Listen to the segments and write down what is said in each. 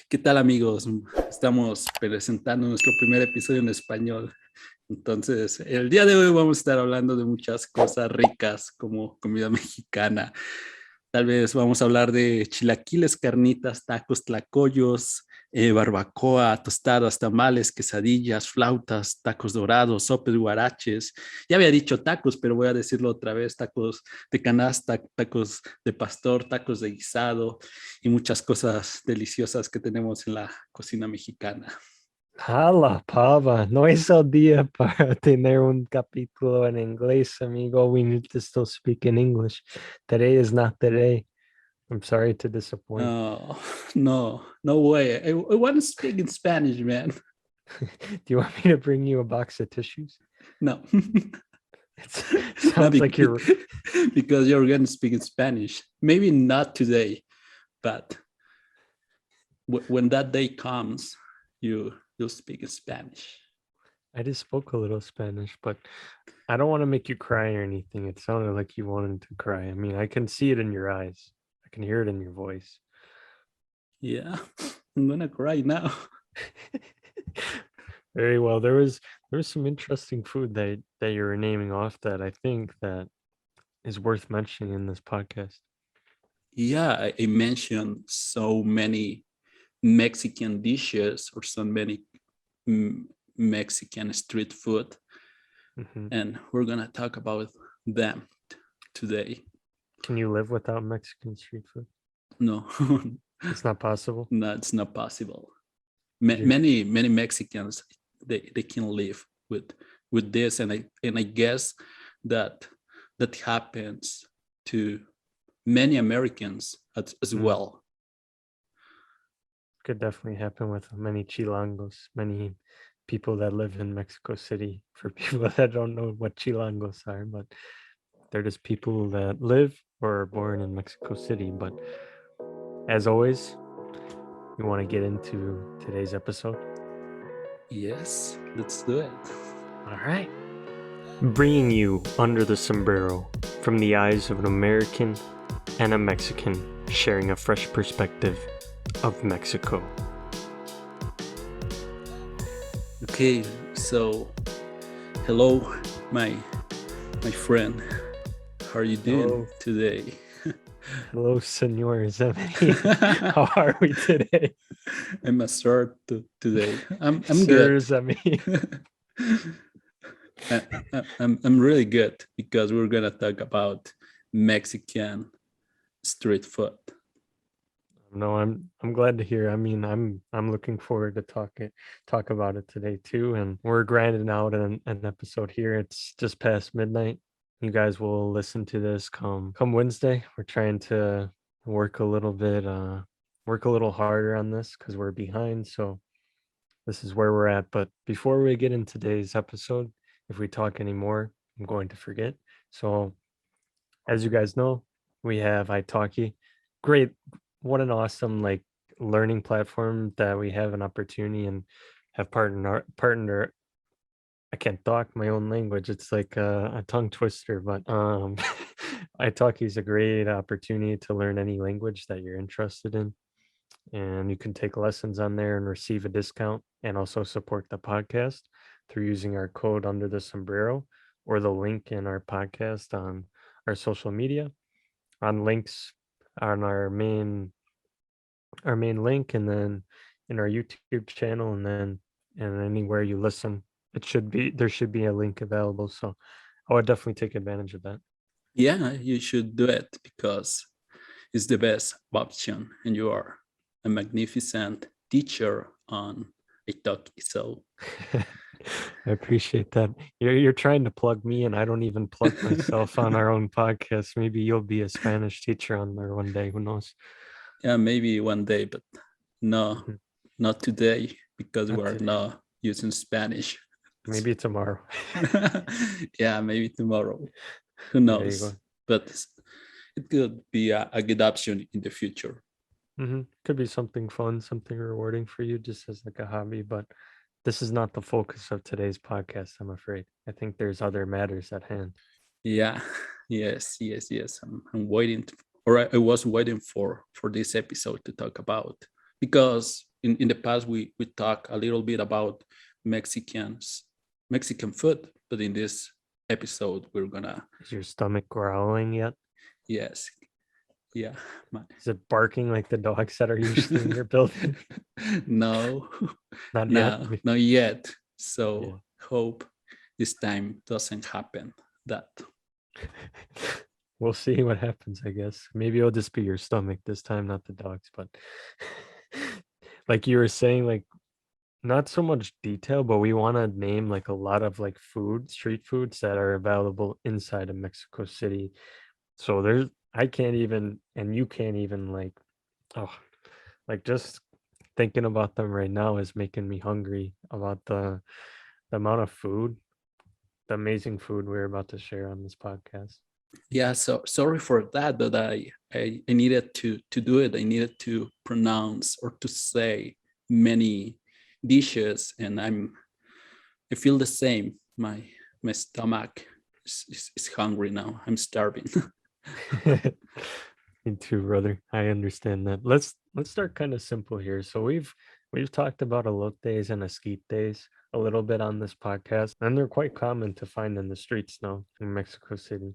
¿Qué tal, amigos? Estamos presentando nuestro primer episodio en español. Entonces, el día de hoy vamos a estar hablando de muchas cosas ricas como comida mexicana. Tal vez vamos a hablar de chilaquiles, carnitas, tacos, tlacoyos, barbacoa, tostadas, tamales, quesadillas, flautas, tacos dorados, sopes, guaraches. Ya había dicho tacos, pero voy a decirlo otra vez: tacos de canasta, tacos de pastor, tacos de guisado y muchas cosas deliciosas que tenemos en la cocina mexicana. Hala, pava, no es el día para tener un capítulo en inglés, amigo. We need to still speak in English. Today is not the day. I'm sorry to disappoint. Oh, no, no way. I want to speak in Spanish, man. Do you want me to bring you a box of tissues? No. It No, sounds like you're because you're going to speak in Spanish. Maybe not today, but when that day comes, you'll speak in Spanish. I just spoke a little Spanish, but I don't want to make you cry or anything. It sounded like you wanted to cry. I mean, I can see it in your eyes. I can hear it in your voice. Yeah, I'm gonna cry now. Very well. There was some interesting food that you were naming off that I think that is worth mentioning in this podcast. Yeah, I mentioned so many Mexican dishes or so many mm, Mexican street food, Mhm. and we're gonna talk about them today. Can you live without Mexican street food? No, It's not possible. no, it's not possible. You Many Mexicans, they can live with this, and I guess that that happens to many Americans as mm, well. could definitely happen with many chilangos, many people that live in Mexico City. For people that don't know what chilangos are, but they're just people that live or are born in Mexico City. But as always, we want to get into today's episode. Yes, let's do it. All right. Bringing you under the sombrero from the eyes of an American and a Mexican sharing a fresh perspective of Mexico. Okay, so hello, my friend. How are you doing Hello, today? hello, Senor Zemini. How are we today, I'm a start today. I'm Sir good. Zemini? I'm really good because we're gonna talk about Mexican street food. No, I'm glad to hear. I mean, I'm looking forward to talk about it today too. And we're grinding out an episode here. It's just past midnight. You guys will listen to this come Wednesday. We're trying to work a little bit, work a little harder on this because we're behind. So this is where we're at. But before we get in today's episode, if we talk anymore, I'm going to forget. So as you guys know, we have italki. Great, what an awesome like learning platform that we have an opportunity and have partner. I can't talk my own language. It's like a tongue twister, but italki is a great opportunity to learn any language that you're interested in, and you can take lessons on there and receive a discount and also support the podcast through using our code under the sombrero or the link in our podcast on our social media on links on our main link and then in our YouTube channel and then and anywhere you listen there should be a link available, so I would definitely take advantage of that. Yeah, you should do it because it's the best option, and you are a magnificent teacher on Italki. So I appreciate that. You're trying to plug me and I don't even plug myself on our own podcast. Maybe you'll be a Spanish teacher on there one day, who knows. yeah, maybe one day, but no, Mhm. not today because Not we're today. not using Spanish. Maybe tomorrow. Yeah, maybe tomorrow. Who There you knows? go. But it could be a good option in the future. Could be something fun, something rewarding for you just as like a hobby, but this is not the focus of today's podcast, I'm afraid. I think there's other matters at hand. Yeah, yes. I'm waiting, or I was waiting for this episode to talk about because in the past we talk a little bit about Mexican food, but in this episode we're gonna, Is your stomach growling yet? yes, yeah. Is it barking like the dogs that are usually in your building? No, Not yeah, yet. not yet. Yeah. So hope this time doesn't happen that. We'll see what happens, I guess. Maybe it'll just be your stomach this time, not the dogs. But like you were saying, like not so much detail, but we want to name like a lot of like street foods that are available inside of Mexico City. So I can't even, and you can't even oh, like just thinking about them right now is making me hungry about the amount of food, the amazing food we're about to share on this podcast. Yeah, so sorry for that, but I needed to do it. I needed to pronounce or to say many dishes, and I feel the same. My stomach is hungry now. I'm starving. Me too, brother. I understand that. Let's start kind of simple here. So we've talked about elotes and esquites a little bit on this podcast, and they're quite common to find in the streets now in Mexico City.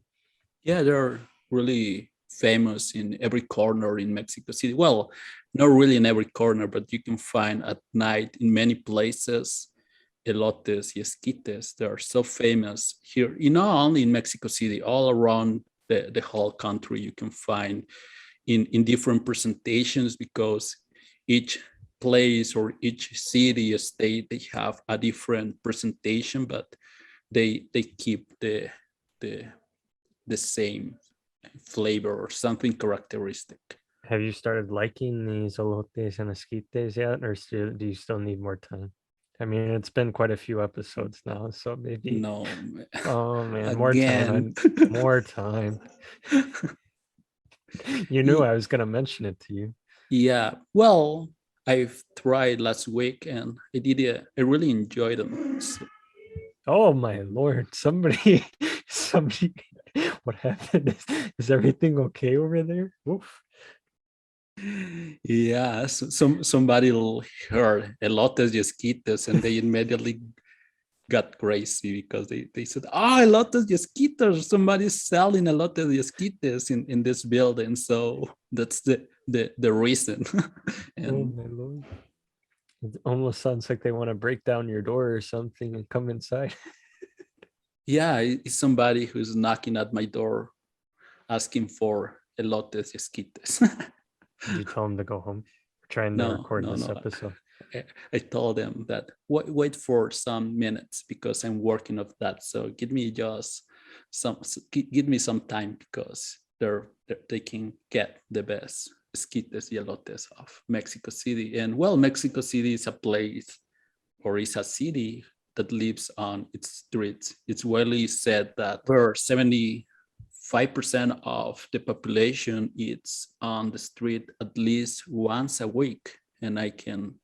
Yeah, they're really famous in every corner in Mexico City. Well, not really in every corner, but you can find at night in many places elotes y esquites. They are so famous here, not only in Mexico City, all around the whole country. You can find in different presentations, because each place or each city or state, they have a different presentation, but they keep the the same flavor or something characteristic. Have you started liking these elotes and esquites yet, or do you still need more time? I mean, it's been quite a few episodes now, so maybe. No, Oh man, more again. time. More time. You knew I was gonna mention it to you. Yeah, well, I've tried last week and I did it. I really enjoyed them. So, Oh my lord! Somebody. What happened? Is everything okay over there? Oof. yeah, so somebody heard elotes y esquites and they immediately got crazy because they said, oh, elotes y esquites, somebody's selling elotes y esquites in this building. So that's the reason. Oh And my lord! It almost sounds like they want to break down your door or something and come inside. yeah, it's somebody who's knocking at my door asking for elotes y esquites. Did you tell them to go home? We're trying to No, record no, this no. episode. I told them that wait for some minutes because I'm working on that. So give me just give me some time, because they can get the best esquites y elotes of Mexico City. And well, Mexico City is a place, or is a city that lives on its streets. It's widely said that where 75% of the population is on the street at least once a week. And I can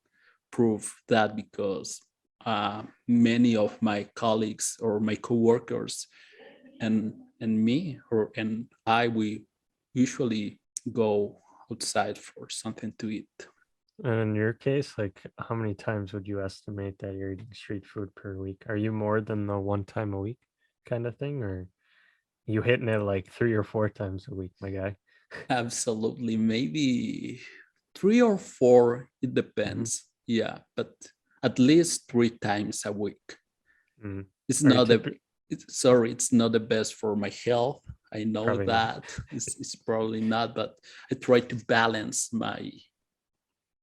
prove that because many of my colleagues or my coworkers and me and I, we usually go outside for something to eat. And in your case, like how many times would you estimate that you're eating street food per week? Are you more than the one time a week kind of thing, or you hitting it like 3 or 4 times a week, my guy? Absolutely, maybe 3 or 4. It depends. Yeah, but at least 3 times a week. Mm. It's Are you not it's not the best for my health. I know Probably not. that it's probably not, but I try to balance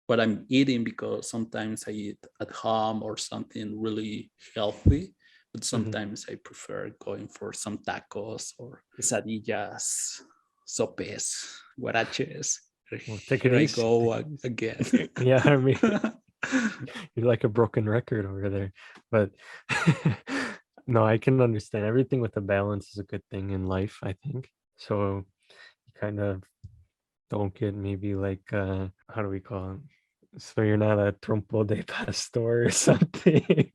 what I'm eating, because sometimes I eat at home or something really healthy, but sometimes I prefer going for some tacos or quesadillas, sopes, guaraches. Well, take it Here I easy. go again. Yeah, I mean, you're like a broken record over there. But no, I can understand. Everything with a balance is a good thing in life, I think. So you kind of don't get maybe like how do we call it? So you're not a trompo de pastor or something.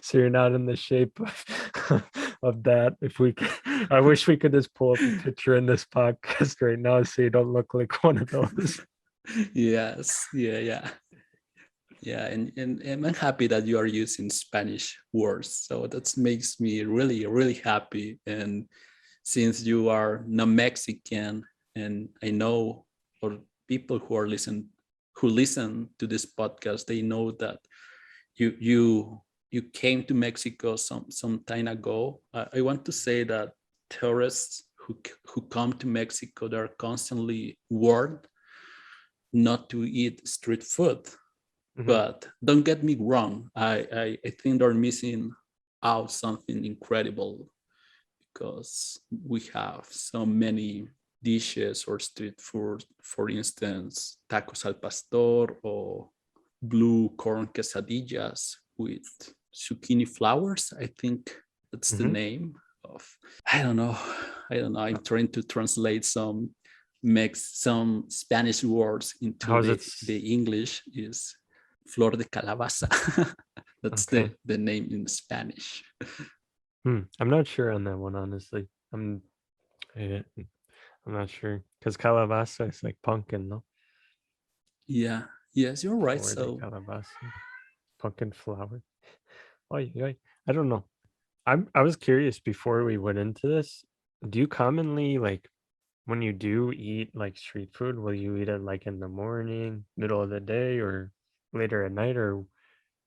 So you're not in the shape of that. If we could, I wish we could just pull up a picture in this podcast right now so you don't look like one of those. Yes, yeah, and I'm happy that you are using Spanish words. So that makes me really, really happy. And since you are not Mexican, and I know, or people who listen to this podcast, they know that you came to Mexico some time ago. I want to say that tourists who come to Mexico, they're constantly warned not to eat street food. Mhm. But don't get me wrong, I think they're missing out something incredible, because we have so many dishes or street food, for instance, tacos al pastor or blue corn quesadillas with zucchini flowers. I think that's the Mhm. name of. I don't know. I'm trying to translate some Spanish words into How's it? the English. Is flor de calabaza. That's Okay. the name in Spanish. I'm not sure on that one, honestly. Eh, I'm not sure because calabaza is like pumpkin, no? Yeah. Yes, you're right. Flor de So calabaza, pumpkin flower. Oy, oy. I don't know. I was curious before we went into this. Do you commonly like when you do eat like street food, will you eat it like in the morning, middle of the day, or later at night, or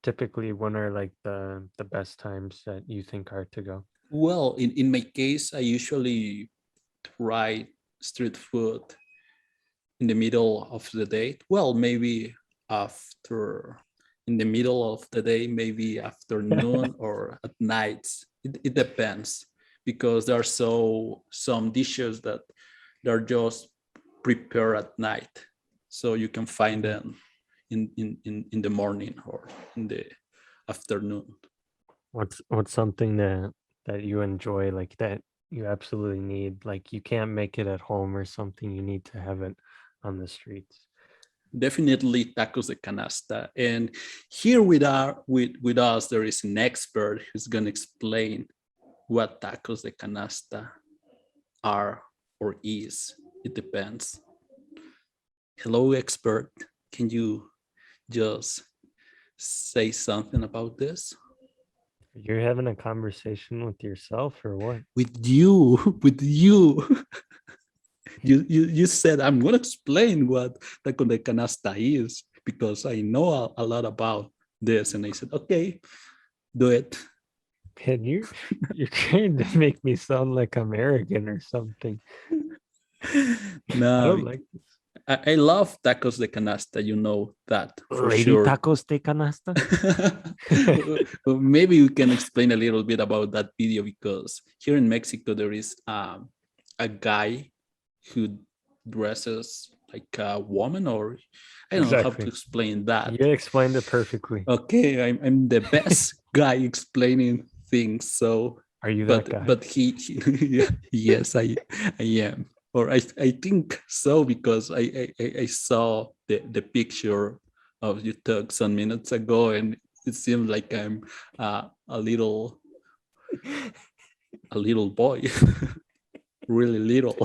typically when are like the best times that you think are to go? well, in my case, I usually try street food in the middle of the day. Well, maybe after in the middle of the day, maybe afternoon or at nights. It depends, because there are some dishes that they're just prepared at night, so you can find Mhm. them in the morning or in the afternoon. What's something that you enjoy like that you absolutely need like you can't make it at home or something you need to have it on the streets? Definitely tacos de canasta. And here with us, there is an expert who's going to explain what tacos de canasta are or is. It depends. Hello, expert. Can you just say something about this? You're having a conversation with yourself or what? With you, with you. You said I'm going to explain what taco de canasta is, because I know a lot about this. And I said, okay, do it. Man, you're trying to make me sound like I'm arrogant or something. I No, don't like this. I love tacos de canasta. You know that for Lady sure. tacos de canasta? Maybe we can explain a little bit about that video, because here in Mexico there is a guy who dresses like a woman, or I don't know how to Exactly. explain that. You explained it perfectly. Okay, I'm the best guy explaining things. So, Are you that guy? but yeah, yes, I am, or I think so, because I saw the picture of you took some minutes ago, and it seemed like I'm a little boy, really little.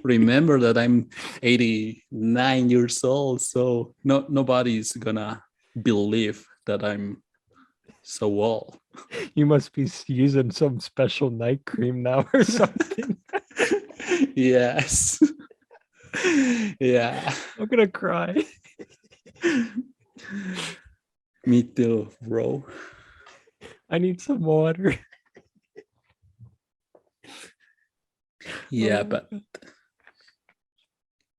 Remember that I'm 89 years old, so nobody's gonna believe that I'm so old. You must be using some special night cream now or something. Yes. Yeah. I'm gonna cry. Me too, bro. I need some water. Yeah, Oh, but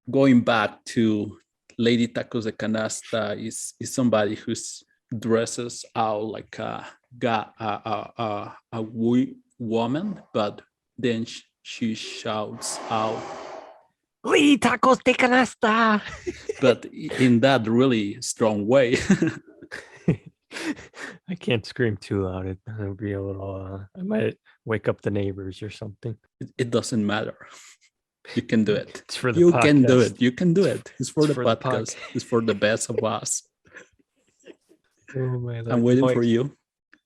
going back to Lady Tacos de Canasta is somebody who's dresses out like woman, but then she shouts out, Lady tacos de canasta. but in that really strong way. I can't scream too loud. It'll be a little. I might wake up the neighbors or something. It doesn't matter. You can do it. It's for the You can do podcast. it. You can do it. It's for It's the for the podcast. podcast. It's for the best of us. Oh my I'm lord! waiting No, for you.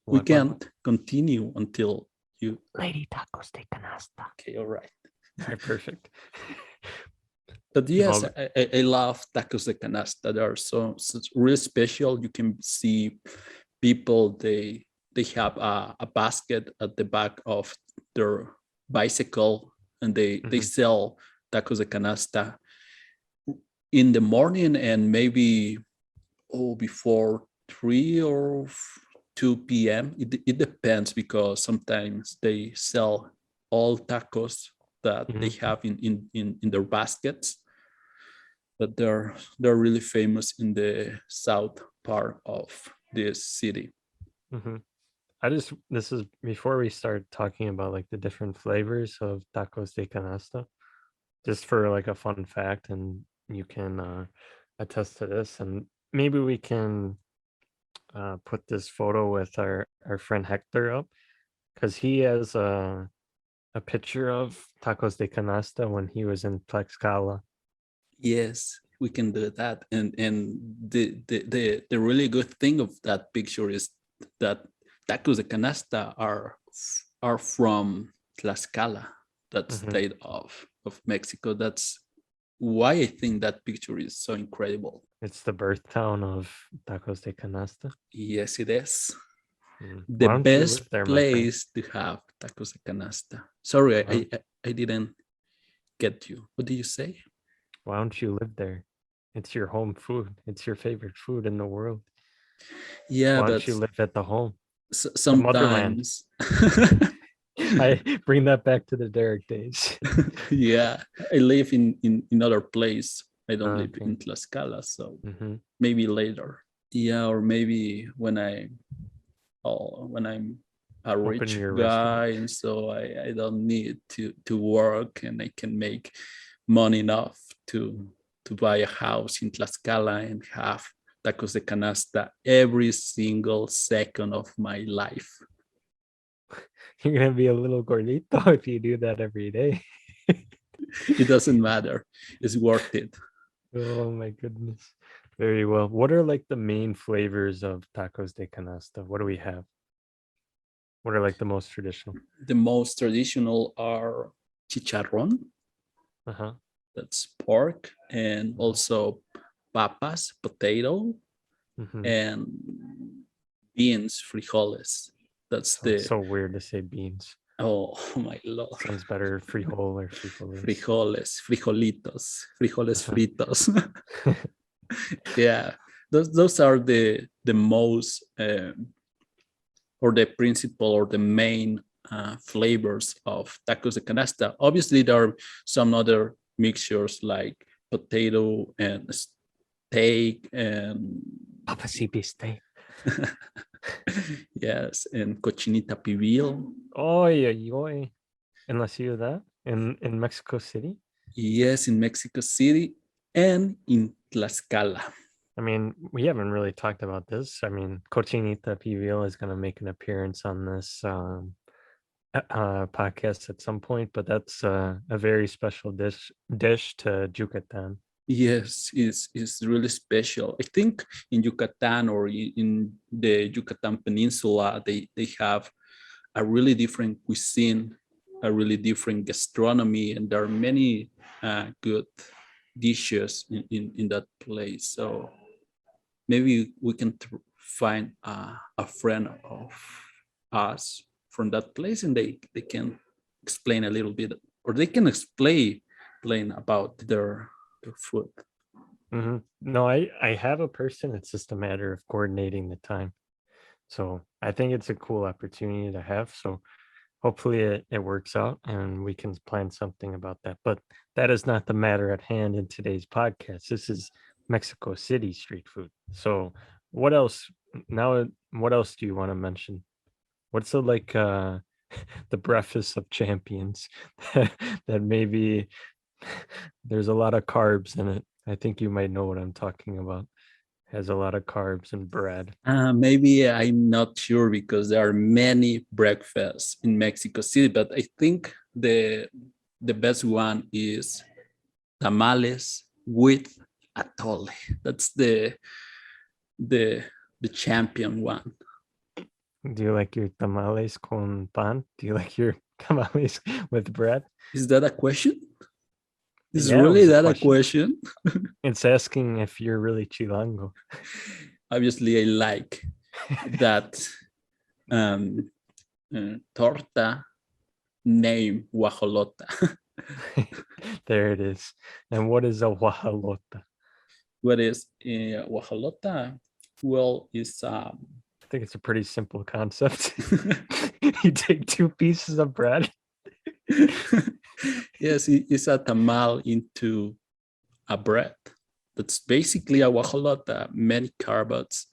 We what? can't continue until you. Lady tacos de canasta. Okay, all right. All right, perfect. But yes, Well, I love tacos de canasta. They are so really special. You can see people, they have a basket at the back of their bicycle, and they mhm, sell tacos de canasta in the morning, and maybe before 3 or 2 p.m. It depends, because sometimes they sell all tacos that they mhm, have in their baskets. But they're really famous in the south part of this city. mhm. This is before we start talking about like the different flavors of tacos de canasta, just for like a fun fact, and you can attest to this, and maybe we can put this photo with our friend Hector up, because he has a picture of tacos de canasta when he was in Tlaxcala. Yes, we can do that. And the really good thing of that picture is that tacos de canasta are from Tlaxcala, that Mhm. state of Mexico. That's why I think that picture is so incredible. It's the birth town of tacos de canasta. Yes, it is. The Why don't you live best there, my friend? place to have tacos de canasta. Sorry, Why don't, I didn't get you. What did you say? why don't you live there? It's your home food. It's your favorite food in the world. Yeah, Why but don't you live at the home, the motherland? sometimes, I bring that back to the Derek days. yeah, I live in other place. I don't live Okay. in Tlaxcala, so Mm-hmm. maybe later. Yeah, or maybe when I'm a Open rich your restaurant. guy, and so I don't need to work, and I can make money enough to buy a house in Tlaxcala and have tacos de canasta every single second of my life. You're gonna be a little gordito if you do that every day. It doesn't matter. It's worth it. Oh my goodness. Very well. What are like the main flavors of tacos de canasta? What do we have? What are like the most traditional? The most traditional are chicharrón, Uh-huh. that's pork, and also papas, potato, Mm-hmm. and beans, frijoles. That's Sounds the, so weird to say beans. oh my lord, Sounds better frijol or frijoles. frijoles, frijolitos, frijoles Uh-huh. fritos. Yeah, those are the most or the principal or the main flavors of tacos de canasta. Obviously, there are some other mixtures like potato and steak and Papa CP. yes, and cochinita pibil. Oy, oy, oy. In La Ciudad, in Mexico City. Yes, in Mexico City and in Tlaxcala. I mean, we haven't really talked about this. I mean, Cochinita Pibil is going to make an appearance on this podcast at some point, but that's a very special dish to Yucatan. Yes, it's really special. I think in Yucatan or in the Yucatan Peninsula, they have a really different cuisine, a really different gastronomy, and there are many good dishes in that place. So maybe we can find a friend of us from that place, and they can explain a little bit, or they can explain about their food. No, I have a person. It's just a matter of coordinating the time. So I think it's a cool opportunity to have. So hopefully it works out and we can plan something about that. But that is not the matter at hand in today's podcast. This is Mexico City street food. So what else now what else do you want to mention? What's the like the breakfast of champions that maybe there's a lot of carbs in it. I think you might know what I'm talking about. Has a lot of carbs and bread. Maybe I'm not sure, because there are many breakfasts in Mexico City, but I think the best one is tamales with atole. That's the the champion one. Do you like your tamales con pan? Do you like your tamales with bread? Is that a question? Is Yeah, it really was a that a question. question? It's asking if you're really Chilango. Obviously, I like that torta name guajolota. There it is. And what is a guajolota? What is guajolota? Well, it's I think it's a pretty simple concept. You take two pieces of bread. yes, it's a tamal into a bread. That's basically a guajolota, many carbs,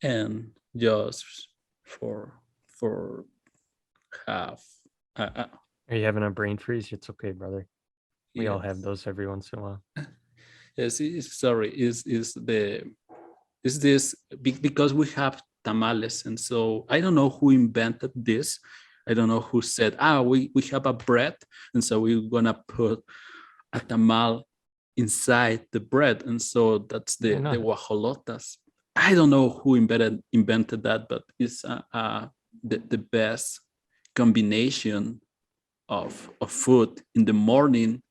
and just for half. Are you having a brain freeze? It's okay, brother. We all have Yes. those every once in a while. Yes, sorry, is this because we have tamales, and so I don't know who invented this. I don't know who said, we have a bread, and so we're gonna put a tamal inside the bread, and so that's the guajolotas. I don't know who invented that, but it's the best combination of food in the morning,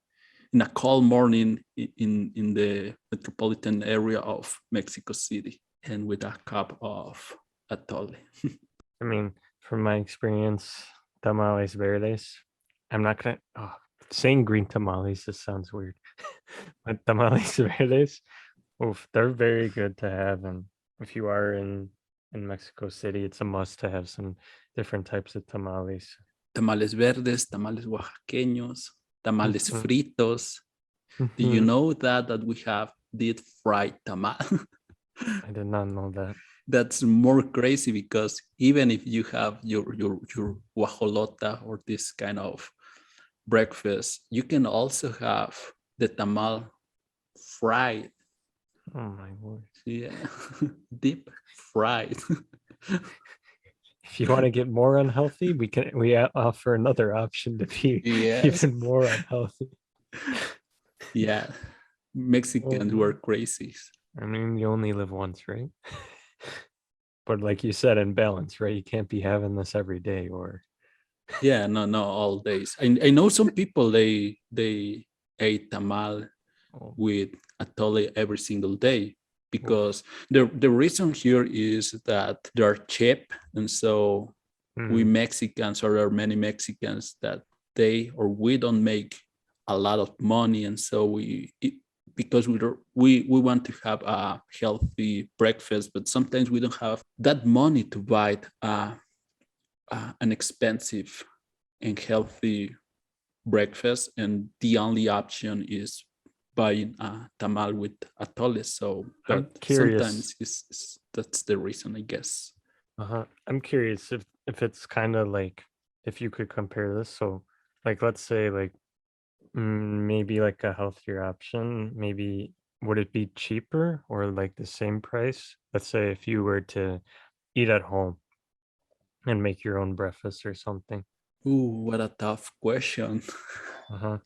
in a cold morning in the metropolitan area of Mexico City, and with a cup of atole. I mean, from my experience, tamales verdes, I'm not gonna saying green tamales just sounds weird. But tamales verdes, oof, they're very good to have. And if you are in Mexico City, it's a must to have some different types of tamales. Tamales verdes, tamales oaxaqueños, tamales Mhm. fritos. Do you know that we have deep fried tamal? I did not know that. That's more crazy because even if you have your guajolota or this kind of breakfast, you can also have the tamal fried. Oh my word. Yeah, deep fried. If you want to get more unhealthy, we offer another option to be Yes. even more unhealthy. Yeah, Mexicans were crazy. I mean, you only live once, right? But like you said, in balance, right? You can't be having this every day, or Yeah, no, all days. I know some people they ate tamal with atole every single day because the reason here is that they are cheap, and so we Mexicans, or there are many Mexicans that we don't make a lot of money, and so because we want to have a healthy breakfast, but sometimes we don't have that money to buy an expensive and healthy breakfast, and the only option is buying a tamal with atole. So, I'm but curious. sometimes that's the reason, I guess. I'm curious if it's kind of like, if you could compare this. So, like, let's say like maybe like a healthier option. Maybe would it be cheaper or like the same price? Let's say if you were to eat at home and make your own breakfast or something. Ooh, what a tough question. Uh-huh.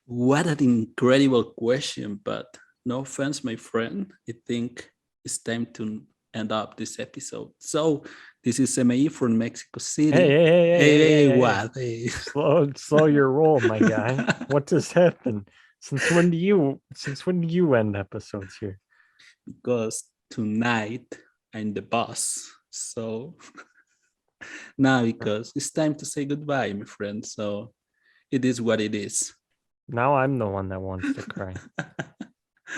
What an incredible question, but no offense, my friend. I think it's time to end up this episode. So this is MAE from Mexico City. Hey, What? slow your roll, my guy. What just happened? Since when do you end episodes here? Because tonight I'm the boss. So now because it's time to say goodbye, my friend. So it is what it is. Now I'm the one that wants to cry.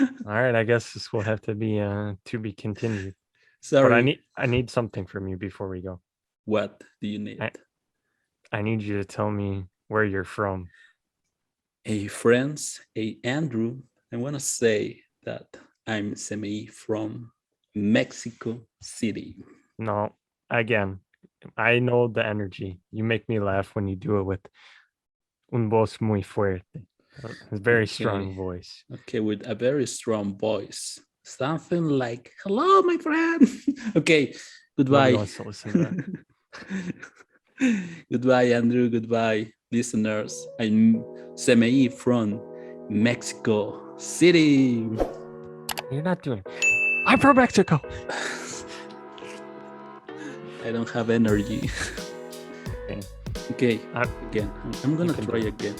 All right, I guess this will have to be continued. Sorry. But I need something from you before we go. What do you need? I need you to tell me where you're from. Hey friends, hey Andrew, I want to say that I'm Semi from Mexico City. No, again, I know the energy. You make me laugh when you do it with un voz muy fuerte. A very strong voice. Okay, with a very strong voice. Something like, hello, my friend. Okay, goodbye. Nobody wants to listen to that. Goodbye, Andrew. Goodbye, listeners. I'm Semi from Mexico City. You're not doing it. I'm from Mexico. I don't have energy. Okay. Again. I'm gonna try again.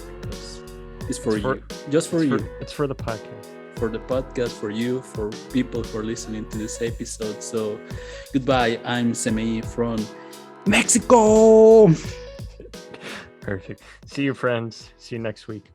It's for you. Just for you. It's for the podcast. For the podcast, for you, for people who are listening to this episode. So goodbye. I'm Semei from Mexico. Perfect. See you, friends. See you next week.